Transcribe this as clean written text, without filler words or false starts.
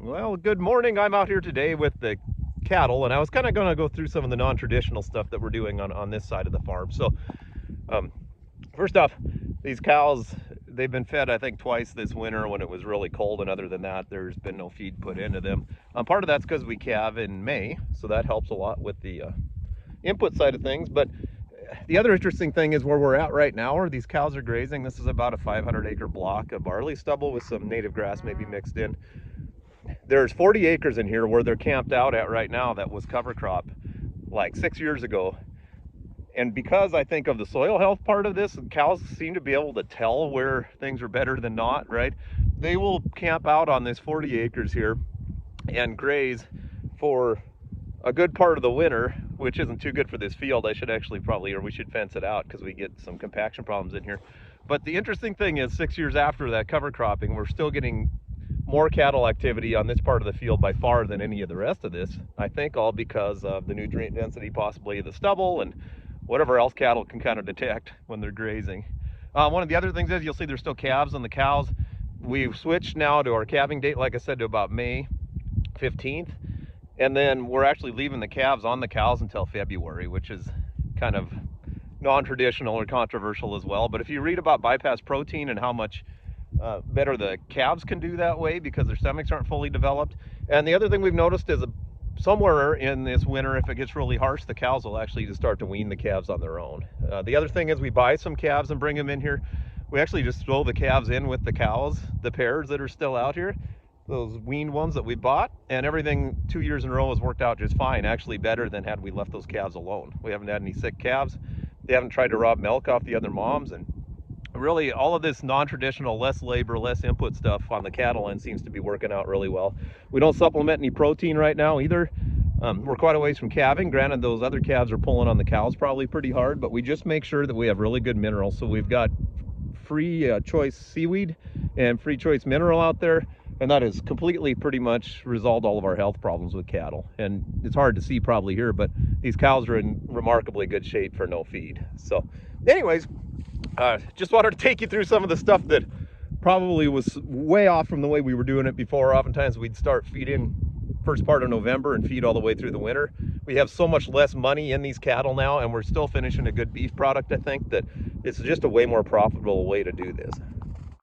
Well, good morning. I'm out here today with the cattle, and I was kind of going to go through some of the non-traditional stuff that we're doing on this side of the farm. So, um, first off, these cows, they've been fed, I think, twice this winter when it was really cold, and other than that, there's been no feed put into them. Part of that's because we calve in May, so that helps a lot with the input side of things. But the other interesting thing is where we're at right now, where these cows are grazing. This is about a 500-acre block of barley stubble with some native grass maybe mixed in. There's 40 acres in here where they're camped out at right now that was cover crop like 6 years ago. And because I think of the soil health part of this, cows seem to be able to tell where things are better than not, right? They will camp out on this 40 acres here and graze for a good part of the winter, which isn't too good for this field. I should actually we should fence it out because we get some compaction problems in here. But the interesting thing is 6 years after that cover cropping, we're still getting more cattle activity on this part of the field by far than any of the rest of this. I think all because of the nutrient density, possibly of the stubble and whatever else cattle can kind of detect when they're grazing. One of the other things is you'll see there's still calves on the cows. We've switched now to our calving date, like I said, to about May 15th. And then we're actually leaving the calves on the cows until February, which is kind of non-traditional or controversial as well. But if you read about bypass protein and how much better the calves can do that way because their stomachs aren't fully developed. And the other thing we've noticed is somewhere in this winter, if it gets really harsh, the cows will actually just start to wean the calves on their own. The other thing is we buy some calves and bring them in here. We actually just throw the calves in with the cows, the pairs that are still out here, those weaned ones that we bought, and everything 2 years in a row has worked out just fine, actually better than had we left those calves alone. We haven't had any sick calves. They haven't tried to rob milk off the other moms, and really all of this non-traditional, less labor, less input stuff on the cattle end seems to be working out really well. We don't supplement any protein right now either. We're quite a ways from calving. Granted, those other calves are pulling on the cows probably pretty hard, but we just make sure that we have really good minerals. So we've got free choice seaweed and free choice mineral out there, and that has completely pretty much resolved all of our health problems with cattle. And it's hard to see probably here, but these cows are in remarkably good shape for no feed. So anyways, just wanted to take you through some of the stuff that probably was way off from the way we were doing it before. Oftentimes we'd start feeding first part of November and feed all the way through the winter. We have so much less money in these cattle now, and we're still finishing a good beef product. I think that it's just a way more profitable way to do this.